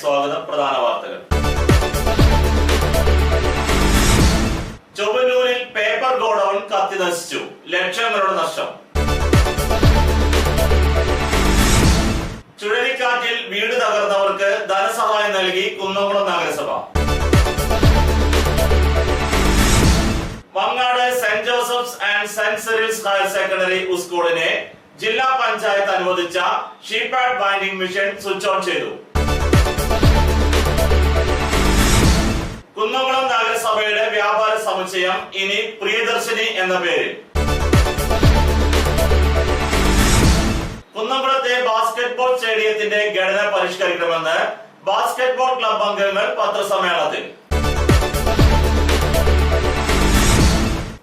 സ്വാഗതം. പ്രധാന വാർത്തകൾ. ചൊവ്വന്നൂരിൽ പേപ്പർ ഗോഡൌൺ കത്തിനശിച്ചു, ലക്ഷങ്ങളുടെ നഷ്ടം. ചുഴലിക്കാറ്റിൽ വീട് തകർന്നവർക്ക് ധനസഹായം നൽകി കുന്നംകുളം നഗരസഭ. Mangad saint Joseph's and saint Cyril's higher secondary സ്കൂളിനെ ജില്ലാ പഞ്ചായത്ത് അനുവദിച്ച she pad binding machine switch on ചെയ്തു. കുന്നംകുളം നഗരസഭയുടെ വ്യാപാര സമുച്ചയം ഇനി പ്രിയദർശിനി എന്ന പേരിൽ. കുന്നംകുളത്തെ ബാസ്കറ്റ്ബോൾ സ്റ്റേഡിയത്തിന്റെ ഘടന പരിഷ്കരിക്കണമെന്ന് ബാസ്കറ്റ്ബോൾ ക്ലബ് അംഗങ്ങൾ പത്രസമ്മേളനത്തിൽ.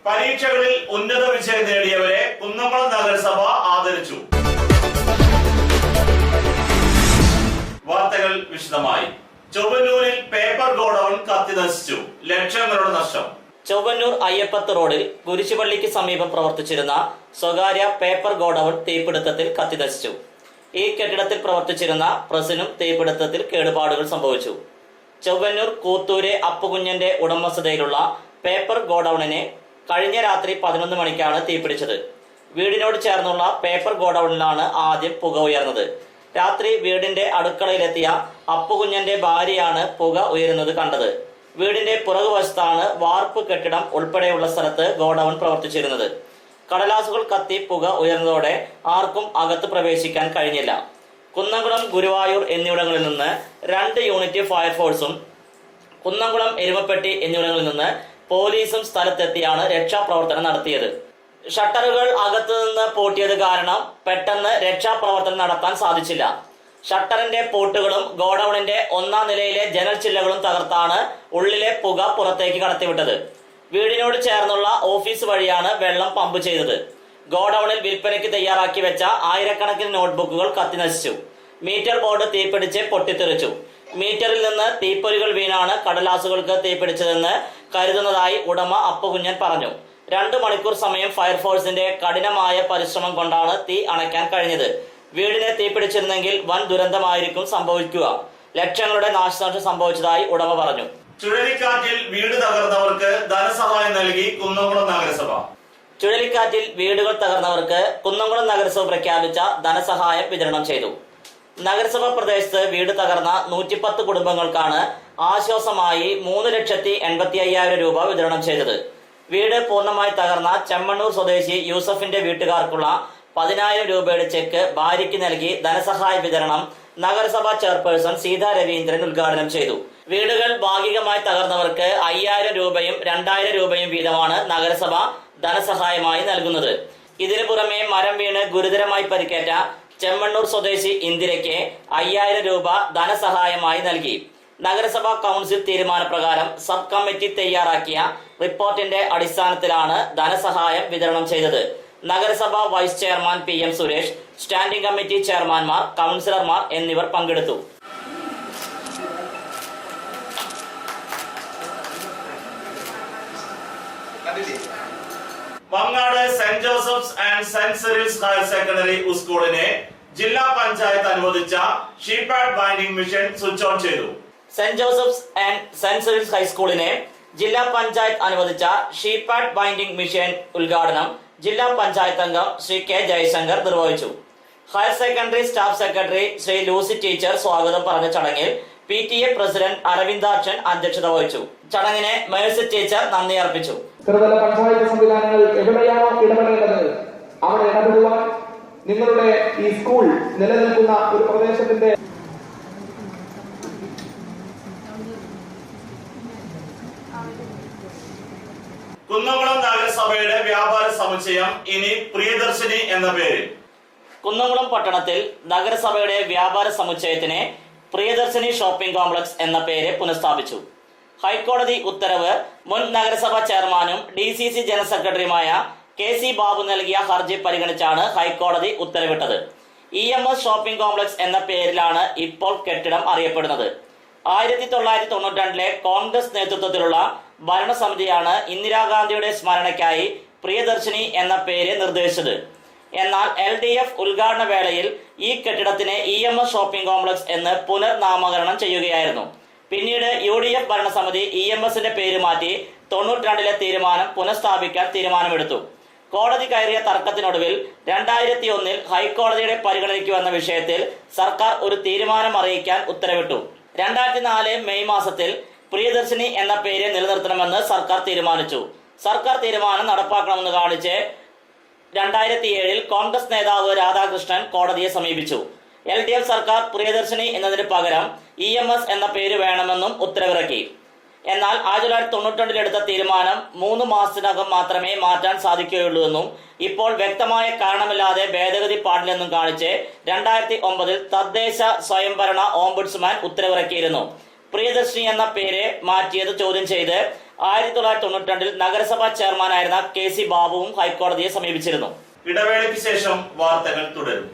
പരീക്ഷകളിൽ ഉന്നത വിജയം നേടിയവരെ കുന്നംകുളം നഗരസഭ ആദരിച്ചു. വാർത്തകൾ വിശദമായി. ചൊവ്വന്നൂരിൽ പേപ്പർ ഗോഡൌൺ കത്തിനശിച്ചു, ലക്ഷങ്ങളുടെ നഷ്ടം. ചൊവ്വന്നൂർ അയ്യപ്പത്ത് റോഡിൽ കുരിശുപള്ളിക്ക് സമീപം പ്രവർത്തിച്ചിരുന്ന സ്വകാര്യ പേപ്പർ ഗോഡൌൺ തീപിടുത്തത്തിൽ കത്തിനശിച്ചു. ഈ കെട്ടിടത്തിൽ പ്രവർത്തിച്ചിരുന്ന പ്രസിനും തീപിടുത്തത്തിൽ കേടുപാടുകൾ സംഭവിച്ചു. ചൊവ്വന്നൂർ കൂത്തൂരെ അപ്പുകുഞ്ഞന്റെ ഉടമസ്ഥതയിലുള്ള പേപ്പർ ഗോഡൌണിനെ കഴിഞ്ഞ രാത്രി 11 മണിക്കാണ് തീപിടിച്ചത്. വീടിനോട് ചേർന്നുള്ള പേപ്പർ ഗോഡൌണിലാണ് ആദ്യം പുക ഉയർന്നത്. രാത്രി വീടിന്റെ അടുക്കളയിലെത്തിയ അപ്പുകുഞ്ഞന്റെ ഭാര്യയാണ് പുക ഉയരുന്നത് കണ്ടത്. വീടിന്റെ പുറകുവശത്താണ് വാർപ്പ് കെട്ടിടം ഉൾപ്പെടെയുള്ള സ്ഥലത്ത് ഗോഡൌൺ പ്രവർത്തിച്ചിരുന്നത്. കടലാസുകൾ കത്തി പുക ഉയർന്നതോടെ ആർക്കും അകത്ത് പ്രവേശിക്കാൻ കഴിഞ്ഞില്ല. കുന്നംകുളം, ഗുരുവായൂർ എന്നിവിടങ്ങളിൽ നിന്ന് 2 യൂണിറ്റ് ഫയർഫോഴ്സും കുന്നംകുളം, എരുമപ്പെട്ടി എന്നിവിടങ്ങളിൽ നിന്ന് പോലീസും സ്ഥലത്തെത്തിയാണ് രക്ഷാപ്രവർത്തനം നടത്തിയത്. ഷട്ടറുകൾ അകത്തുനിന്ന് പൂട്ടിയത് കാരണം പെട്ടെന്ന് രക്ഷാപ്രവർത്തനം നടത്താൻ സാധിച്ചില്ല. ഷട്ടറിന്റെ പൂട്ടുകളും ഗോഡൌണിന്റെ 1-ാം നിലയിലെ ജനൽ ചില്ലകളും തകർത്താണ് ഉള്ളിലെ പുക പുറത്തേക്ക് കടത്തിവിട്ടത്. വീടിനോട് ചേർന്നുള്ള ഓഫീസ് വഴിയാണ് വെള്ളം പമ്പ് ചെയ്തത്. ഗോഡൌണിൽ വിൽപ്പനയ്ക്ക് തയ്യാറാക്കി വെച്ച ആയിരക്കണക്കിന് നോട്ട്ബുക്കുകൾ കത്തിനശിച്ചു. മീറ്റർ ബോർഡ് തീപിടിച്ച് പൊട്ടിത്തെറിച്ചു. മീറ്ററിൽ നിന്ന് തീപ്പൊരികൾ വീണാണ് കടലാസുകൾക്ക് തീപിടിച്ചതെന്ന് കരുതുന്നതായി ഉടമ അപ്പുകുഞ്ഞൻ പറഞ്ഞു. 2 മണിക്കൂർ സമയം ഫയർഫോഴ്സിന്റെ കഠിനമായ പരിശ്രമം കൊണ്ടാണ് തീ അണയ്ക്കാൻ കഴിഞ്ഞത്. വീടിനെ തീപിടിച്ചിരുന്നെങ്കിൽ വൻ ദുരന്തമായിരിക്കും സംഭവിക്കുക. ലക്ഷങ്ങളുടെ നാശനഷ്ടം സംഭവിച്ചതായി ഉടമ പറഞ്ഞു. ചുഴലിക്കാറ്റിൽ വീട് തകർന്നവർക്ക് ധനസഹായം നൽകി കുന്നംകുളം നഗരസഭ. ചുഴലിക്കാറ്റിൽ വീടുകൾ തകർന്നവർക്ക് കുന്നംകുളം നഗരസഭ പ്രഖ്യാപിച്ച ധനസഹായം വിതരണം ചെയ്തു. നഗരസഭ പ്രദേശത്ത് വീട് തകർന്ന 110 കുടുംബങ്ങൾക്കാണ് ആശ്വാസമായി 3,85,000 രൂപ വിതരണം ചെയ്തത്. വീട് പൂർണ്ണമായി തകർന്ന ചെമ്മണ്ണൂർ സ്വദേശി യൂസഫിന്റെ വീട്ടുകാർക്കുള്ള 10,000 രൂപയുടെ ചെക്ക് ഭാര്യയ്ക്ക് നൽകി ധനസഹായ വിതരണം നഗരസഭാ ചെയർപേഴ്സൺ സീതാ രവീന്ദ്രൻ ഉദ്ഘാടനം ചെയ്തു. വീടുകൾ ഭാഗികമായി തകർന്നവർക്ക് 5,000 രൂപയും 2,000 രൂപയും വീതമാണ് നഗരസഭ ധനസഹായമായി നൽകുന്നത്. ഇതിനു പുറമെ മരം വീണ് ഗുരുതരമായി പരിക്കേറ്റ ചെമ്മണ്ണൂർ സ്വദേശി ഇന്ദിരയ്ക്ക് 5,000 രൂപ ധനസഹായമായി നൽകി. നഗരസഭാ കൗൺസിൽ തീരുമാനപ്രകാരം സബ് കമ്മിറ്റി തയ്യാറാക്കിയ റിപ്പോർട്ടിന്റെ അടിസ്ഥാനത്തിലാണ് ധനസഹായം വിതരണം ചെയ്തത്. നഗരസഭാ vice chairman PM Suresh, standing committee ചെയർമാൻമാർ, കൗൺസിലർമാർ എന്നിവർ പങ്കെടുത്തു. Mangad saint Joseph's and saint Cyril's higher secondary സ്കൂളിനെ ജില്ലാ പഞ്ചായത്ത് അനുവദിച്ച she pad binding machine switch on ചെയ്തു. Saint Joseph's and saint Cyril's ഹൈസ്കൂളിനെ ജില്ലാ പഞ്ചായത്ത് അനുവദിച്ച ഷീപാഡ് ബൈൻഡിംഗ് മെഷീൻ ഉദ്ഘാടനം ജില്ലാ പഞ്ചായത്ത് അംഗം ശ്രീ K ജയശങ്കർ നിർവഹിച്ചു. Higher secondary staff secretary Shri Lucy teacher സ്വാഗതം പറഞ്ഞ ചടങ്ങിൽ PTA പ്രസിഡന്റ് അരവിന്ദാക്ഷൻ അധ്യക്ഷത വഹിച്ചു. ചടങ്ങിനെ മേഴ്സി ടീച്ചർ നന്ദി അർപ്പിച്ചു. ത്രിതല പഞ്ചായത്ത് സംവിധാനങ്ങൾ എവിടെയാണോ ഇടപെടേണ്ടത് അവിടെ ഇടപെടുവാൻ നിങ്ങളുടെ ഈ സ്കൂൾ നിലനിൽക്കുന്ന ഒരു പ്രദേശത്തിന്റെ കുന്നംകുളം നഗരസഭയുടെ വ്യാപാര സമുച്ചയം ഇനി പ്രിയദർശിനി എന്ന പേരിൽ. കുന്നംകുളം പട്ടണത്തിൽ നഗരസഭയുടെ വ്യാപാര സമുച്ചയത്തിനെ പ്രിയദർശിനി ഷോപ്പിംഗ് കോംപ്ലക്സ് എന്ന പേര് പുനഃസ്ഥാപിച്ചു. ഹൈക്കോടതി ഉത്തരവ് മുൻ നഗരസഭാ ചെയർമാനും DCC ജനറൽ സെക്രട്ടറിയുമായ KC ബാബു നൽകിയ ഹർജി പരിഗണിച്ചാണ് ഹൈക്കോടതി ഉത്തരവിട്ടത്. EMS ഷോപ്പിംഗ് കോംപ്ലക്സ് എന്ന പേരിലാണ് ഇപ്പോൾ കെട്ടിടം അറിയപ്പെടുന്നത്. 1992 കോൺഗ്രസ് നേതൃത്വത്തിലുള്ള ഭരണസമിതിയാണ് ഇന്ദിരാഗാന്ധിയുടെ സ്മരണയ്ക്കായി പ്രിയദർശിനി എന്ന പേര് നിർദ്ദേശിച്ചത്. എന്നാൽ LDF ഉദ്ഘാടന വേളയിൽ ഈ കെട്ടിടത്തിന് EMS ഷോപ്പിംഗ് കോംപ്ലക്സ് എന്ന് പുനർനാമകരണം ചെയ്യുകയായിരുന്നു. പിന്നീട് UDF ഭരണസമിതി EMSന്റെ പേര് മാറ്റി 92-ലെ തീരുമാനം പുനഃസ്ഥാപിക്കാൻ തീരുമാനമെടുത്തു. കോടതി കയറിയ തർക്കത്തിനൊടുവിൽ 2001-ൽ ഹൈക്കോടതിയുടെ പരിഗണനയ്ക്ക് വന്ന വിഷയത്തിൽ സർക്കാർ ഒരു തീരുമാനം അറിയിക്കാൻ ഉത്തരവിട്ടു. 2004 മെയ് മാസത്തിൽ പ്രിയദർശിനി എന്ന പേര് നിലനിർത്തണമെന്ന് സർക്കാർ തീരുമാനിച്ചു. സർക്കാർ തീരുമാനം നടപ്പാക്കണമെന്ന് കാണിച്ച് 2007-ൽ കോൺഗ്രസ് നേതാവ് രാധാകൃഷ്ണൻ കോടതിയെ സമീപിച്ചു. LDF സർക്കാർ പ്രിയദർശിനി എന്നതിന് പകരം EMS എന്ന പേര് വേണമെന്നും ഉത്തരവിറക്കി. എന്നാൽ 1992-ൽ എടുത്ത തീരുമാനം 3 മാസത്തിനകം മാത്രമേ മാറ്റാൻ സാധിക്കുകയുള്ളൂവെന്നും ഇപ്പോൾ വ്യക്തമായ കാരണമില്ലാതെ ഭേദഗതി പാടില്ലെന്നും കാണിച്ച് 2009-ൽ തദ്ദേശ സ്വയംഭരണ ഓംബുഡ്സ്മാൻ ഉത്തരവിറക്കിയിരുന്നു. പ്രിയദർശിനി എന്ന പേര് മാറ്റിയത് ചോദ്യം ചെയ്ത് 1992-ൽ നഗരസഭാ ചെയർമാനായിരുന്ന KC ബാബുവും ഹൈക്കോടതിയെ സമീപിച്ചിരുന്നു. ഇടവേളയ്ക്ക് ശേഷം വാർത്തകൾ തുടരും.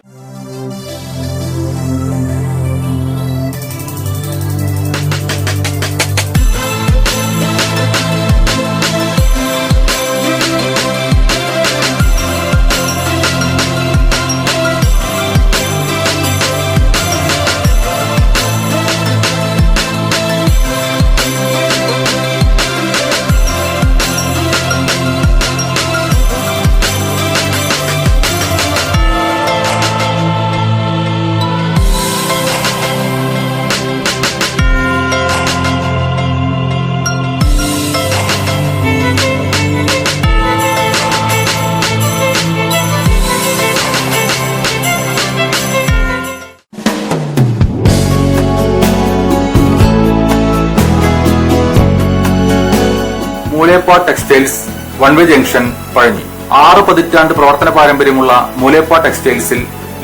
Mooleppa textiles one way junction Pazhanji. 6 പതിറ്റാണ്ട് പ്രവർത്തന പാരമ്പര്യമുള്ള മൂലേപ്പ ടെക്സ്റ്റൈൽസിൽ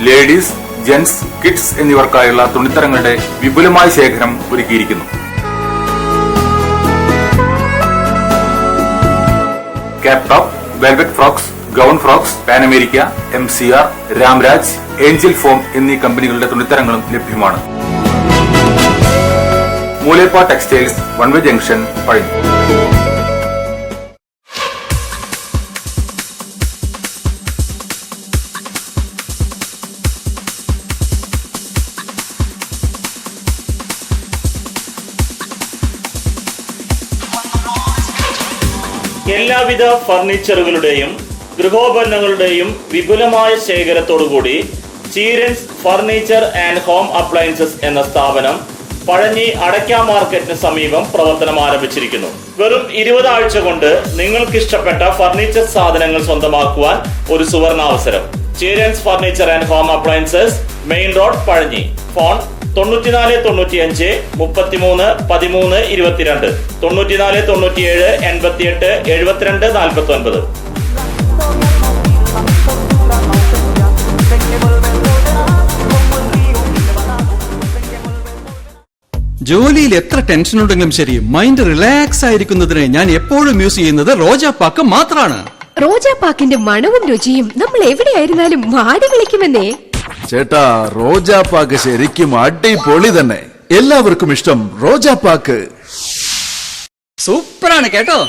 ലേഡീസ്, ജെന്റ്സ്, കിഡ്സ് എന്നിവർക്കായുള്ള തുണിത്തരങ്ങളുടെ വിപുലമായ ശേഖരം ഒരുക്കിയിരിക്കുന്നു. Cap top, velvet frocks, gown frocks, pan america, MCR, Ramraj, angel form എന്നീ കമ്പനികളുടെ തുണിത്തരങ്ങളും ലഭ്യമാണ്. Mooleppa textiles one way junction Pazhanji. എല്ലാവിധ ഫർണിച്ചറുകളുടെയും ഗൃഹോപകരണങ്ങളുടെയും വിപുലമായ ശേഖരത്തോടുകൂടി Cheerans furniture and home appliances എന്ന സ്ഥാപനം പഴഞ്ഞി അടയ്ക്ക മാർക്കറ്റിന് സമീപം പ്രവർത്തനം ആരംഭിച്ചിരിക്കുന്നു. വെറും 20 ആഴ്ച കൊണ്ട് നിങ്ങൾക്ക് ഇഷ്ടപ്പെട്ട ഫർണിച്ചർ സാധനങ്ങൾ സ്വന്തമാക്കുവാൻ ഒരു സുവർണാവസരം. Cheerans furniture and home appliances, main road, Pazhanji. Phone 94 95 33 13 22 94 97 88 72 49. ജോലിയിൽ എത്ര ടെൻഷൻ ഉണ്ടെങ്കിലും ശരി, മൈൻഡ് റിലാക്സ് ആയിരിക്കുന്നതിന് ഞാൻ എപ്പോഴും യൂസ് ചെയ്യുന്നത് റോജാപ്പാക്ക് മാത്രമാണ്. റോജാപ്പാക്കിന്റെ മണവും രുചിയും നമ്മൾ എവിടെയായിരുന്നാലും വാടി വിളിക്കുമെന്നേ. ചേട്ടാ, റോജാപ്പാക്ക് ശരിക്കും അടിപൊളി തന്നെ. എല്ലാവർക്കും ഇഷ്ടം റോജാപ്പാക്ക്. സൂപ്പറാണ് കേട്ടോ.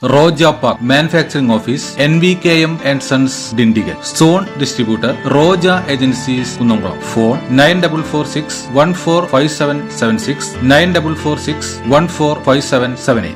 Roja Park Manufacturing Office, NVKM and Sons, Dindigul. Zone Distributor, Roja Agencies, Kunnamkuളം. Phone 9446 145776 9446 145778.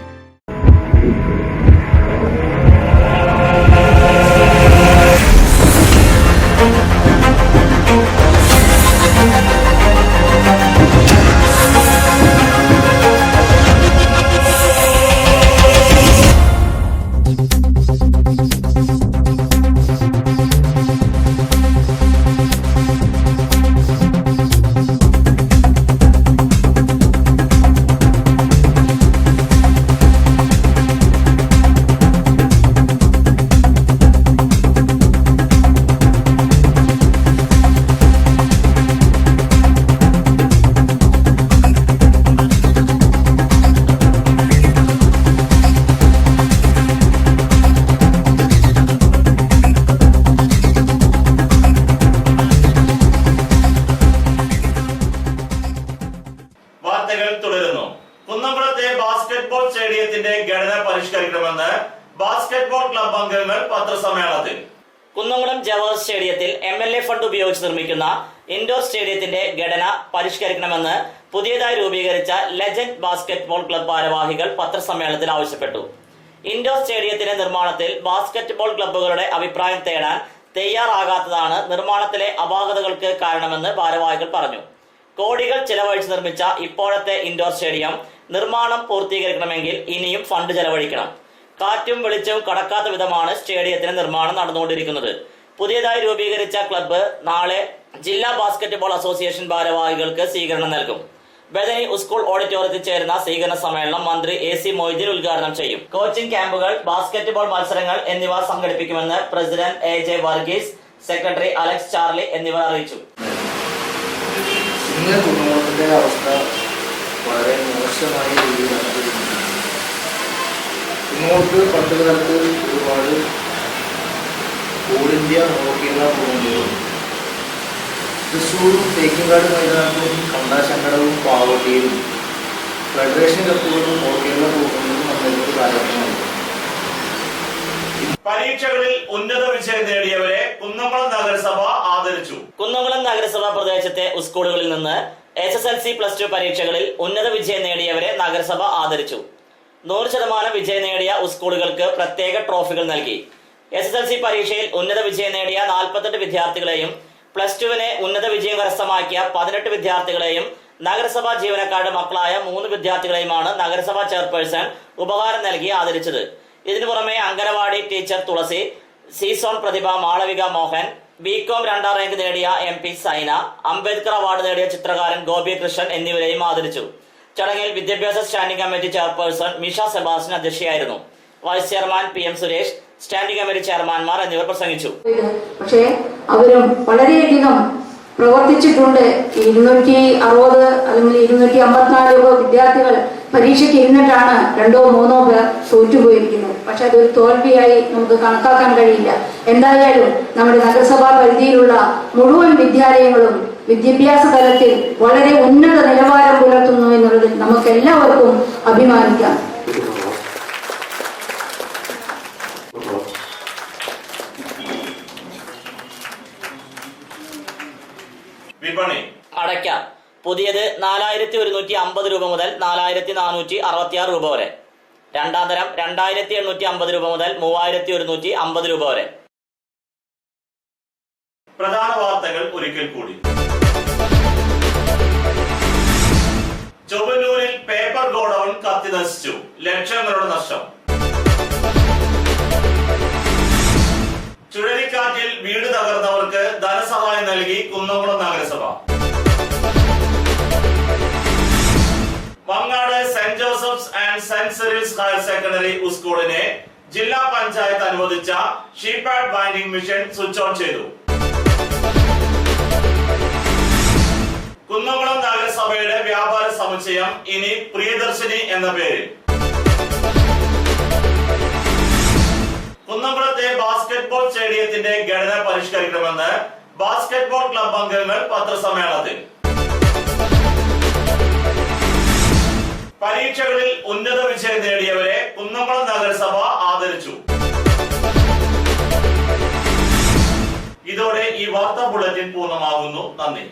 കുന്നംകുളത്തെ ബാസ്കറ്റ്ബോൾ സ്റ്റേഡിയത്തിന്റെ ഘടന പരിഷ്കരിക്കണമെന്ന് ബാസ്കറ്റ്ബോൾ ക്ലബ് അംഗങ്ങൾ പത്രസമ്മേളനത്തിൽ. കുന്നംകുളം ജവഹർ സ്റ്റേഡിയത്തിൽ MLA ഫണ്ട് ഉപയോഗിച്ച് നിർമ്മിക്കുന്ന ഇൻഡോർ സ്റ്റേഡിയത്തിന്റെ ഘടന പരിഷ്കരിക്കണമെന്ന് പുതിയതായി രൂപീകരിച്ച ലെജൻഡ് ബാസ്കറ്റ്ബോൾ ക്ലബ് ഭാരവാഹികൾ പത്രസമ്മേളനത്തിൽ ആവശ്യപ്പെട്ടു. ഇൻഡോർ സ്റ്റേഡിയത്തിന്റെ നിർമ്മാണത്തിൽ ബാസ്കറ്റ്ബോൾ ക്ലബ്ബുകളുടെ അഭിപ്രായം തേടാൻ തയ്യാറാകാത്തതാണ് നിർമ്മാണത്തിലെ അപാകതകൾക്ക് കാരണമെന്ന് ഭാരവാഹികൾ പറഞ്ഞു. കോടികൾ ചെലവഴിച്ച് നിർമ്മിച്ച ഇപ്പോഴത്തെ ഇൻഡോർ സ്റ്റേഡിയം നിർമ്മാണം പൂർത്തീകരിക്കണമെങ്കിൽ ഇനിയും ഫണ്ട് ചെലവഴിക്കണം. കാറ്റും വെളിച്ചവും കടക്കാത്ത വിധമാണ് സ്റ്റേഡിയത്തിന് നിർമ്മാണം നടന്നുകൊണ്ടിരിക്കുന്നത്. പുതിയതായി രൂപീകരിച്ച ക്ലബ്ബ് നാളെ ജില്ലാ ബാസ്കറ്റ്ബോൾ അസോസിയേഷൻ ഭാരവാഹികൾക്ക് സ്വീകരണം നൽകും. ബദനി സ്കൂൾ ഓഡിറ്റോറിയത്തിൽ ചേരുന്ന സ്വീകരണ സമ്മേളനം മന്ത്രി AC മൊയ്തീൻ ഉദ്ഘാടനം ചെയ്യും. കോച്ചിംഗ് ക്യാമ്പുകൾ, ബാസ്കറ്റ്ബോൾ മത്സരങ്ങൾ എന്നിവ സംഘടിപ്പിക്കുമെന്ന് president AJ Varghese, secretary Alex Charlie എന്നിവർ അറിയിച്ചു. കുടുംബത്തിന്റെ അവസ്ഥ വളരെ മോശമായ രീതിയിലാണ്. ഇങ്ങോട്ട് പണ്ടുകാലത്ത് ഒരുപാട് ഓൾ ഇന്ത്യ ഹോക്കിയുള്ള പോകുമ്പോഴും തൃശ്ശൂരും തേക്കിൻകാട് മൈതാനത്തും കണ്ടാശങ്കടവും പാവട്ടിയും ഫെഡറേഷൻ കപ്പുകളും ഹോക്കിയുള്ള പോകുന്നതും നമ്മൾക്ക് കാര്യമാണ്. പരീക്ഷകളിൽ ഉന്നത വിജയം നേടിയവരെ കുന്നംകുളം നഗരസഭ ആദരിച്ചു. കുന്നംകുളം നഗരസഭ പ്രദേശത്തെ സ്കൂളുകളിൽ നിന്ന് SSLC +2 പരീക്ഷകളിൽ ഉന്നത വിജയം നേടിയവരെ നഗരസഭ ആദരിച്ചു. 100% വിജയം നേടിയ സ്കൂളുകൾക്ക് പ്രത്യേക ട്രോഫികൾ നൽകി. SSLC പരീക്ഷയിൽ ഉന്നത വിജയം നേടിയ 48 വിദ്യാർത്ഥികളെയും +2 ഉന്നത വിജയം കരസ്ഥമാക്കിയ 18 വിദ്യാർത്ഥികളെയും നഗരസഭാ ജീവനക്കാരുടെ മക്കളായ 3 വിദ്യാർത്ഥികളെയുമാണ് നഗരസഭാ ചെയർപേഴ്സൺ ഉപഹാരം നൽകി ആദരിച്ചത്. ഇതിനു പുറമെ അംഗനവാടി ടീച്ചർ തുളസി, സീസോൺ പ്രതിഭ മാളവിക മോഹൻ, BCom 2ാം റാങ്ക് നേടിയ MP സൈന, അംബേദ്കർ അവാർഡ് നേടിയ ചിത്രകാരൻ ഗോപി കൃഷ്ണൻ എന്നിവരെയും ആദരിച്ചു. ചടങ്ങിൽ വിദ്യാഭ്യാസ standing committee chairperson Misha Sebastian അധ്യക്ഷയായിരുന്നു. Vice chairman PM Suresh, standing committee ചെയർമാൻമാർ എന്നിവർ പ്രസംഗിച്ചു. പക്ഷേ അവരും വളരെയധികം പ്രവർത്തിച്ചിട്ടുണ്ട്. 260 അല്ലെങ്കിൽ 254 വിദ്യാർത്ഥികൾ പരീക്ഷയ്ക്ക് ഇരുന്നിട്ടാണ് 2 or 3 പേർ തോറ്റുപോയിരിക്കുന്നത്. പക്ഷെ അതൊരു തോൽവിയായി നമുക്ക് കണക്കാക്കാൻ കഴിയില്ല. എന്തായാലും നമ്മുടെ നഗരസഭാ പരിധിയിലുള്ള മുഴുവൻ വിദ്യാലയങ്ങളും വിദ്യാഭ്യാസ തലത്തിൽ വളരെ ഉന്നത നിലവാരം പുലർത്തുന്നു എന്നുള്ളതിൽ നമുക്ക് എല്ലാവർക്കും അഭിമാനിക്കാം. വിപണി അടയ്ക്ക പുതിയത് 4150 രൂപ മുതൽ 4466 രൂപ വരെ. രണ്ടാം തരം 2850 രൂപ മുതൽ 3150 രൂപ വരെ. പ്രധാന വാർത്തകൾ ഒരിക്കൽ കൂടി. ചൊവ്വന്നൂരിൽ പേപ്പർ ഗോഡൌൺ കത്തി നശിച്ചു, ലക്ഷങ്ങളുടെ നഷ്ടം. ചുഴലിക്കാറ്റിൽ വീട് തകർന്നവർക്ക് ധനസഹായം നൽകി കുന്നംകുളം നഗരസഭ. Mangad saint Joseph's and saint Cyril's higher secondary സ്കൂളിനെ ജില്ലാ പഞ്ചായത്ത് അനുവദിച്ച she pad binding machine switch on ചെയ്തു. കുന്നംകുളം നഗരസഭയുടെ വ്യാപാര സമുച്ചയം ഇനി പ്രിയദർശിനി എന്ന പേരിൽ. കുന്നംകുളത്തെ ബാസ്കറ്റ്ബോൾ സ്റ്റേഡിയത്തിന്റെ ഘടന പരിഷ്കരിക്കണമെന്ന് ബാസ്കറ്റ്ബോൾ ക്ലബ് അംഗങ്ങൾ പത്രസമ്മേളനത്തിൽ. പരീക്ഷകളിൽ ഉന്നത വിജയം നേടിയവരെ കുന്നംകുളം നഗരസഭ ആദരിച്ചു. ഇതോടെ ഈ വാർത്താ ബുള്ളറ്റിൻ പൂർണ്ണമാകുന്നു. നന്ദി.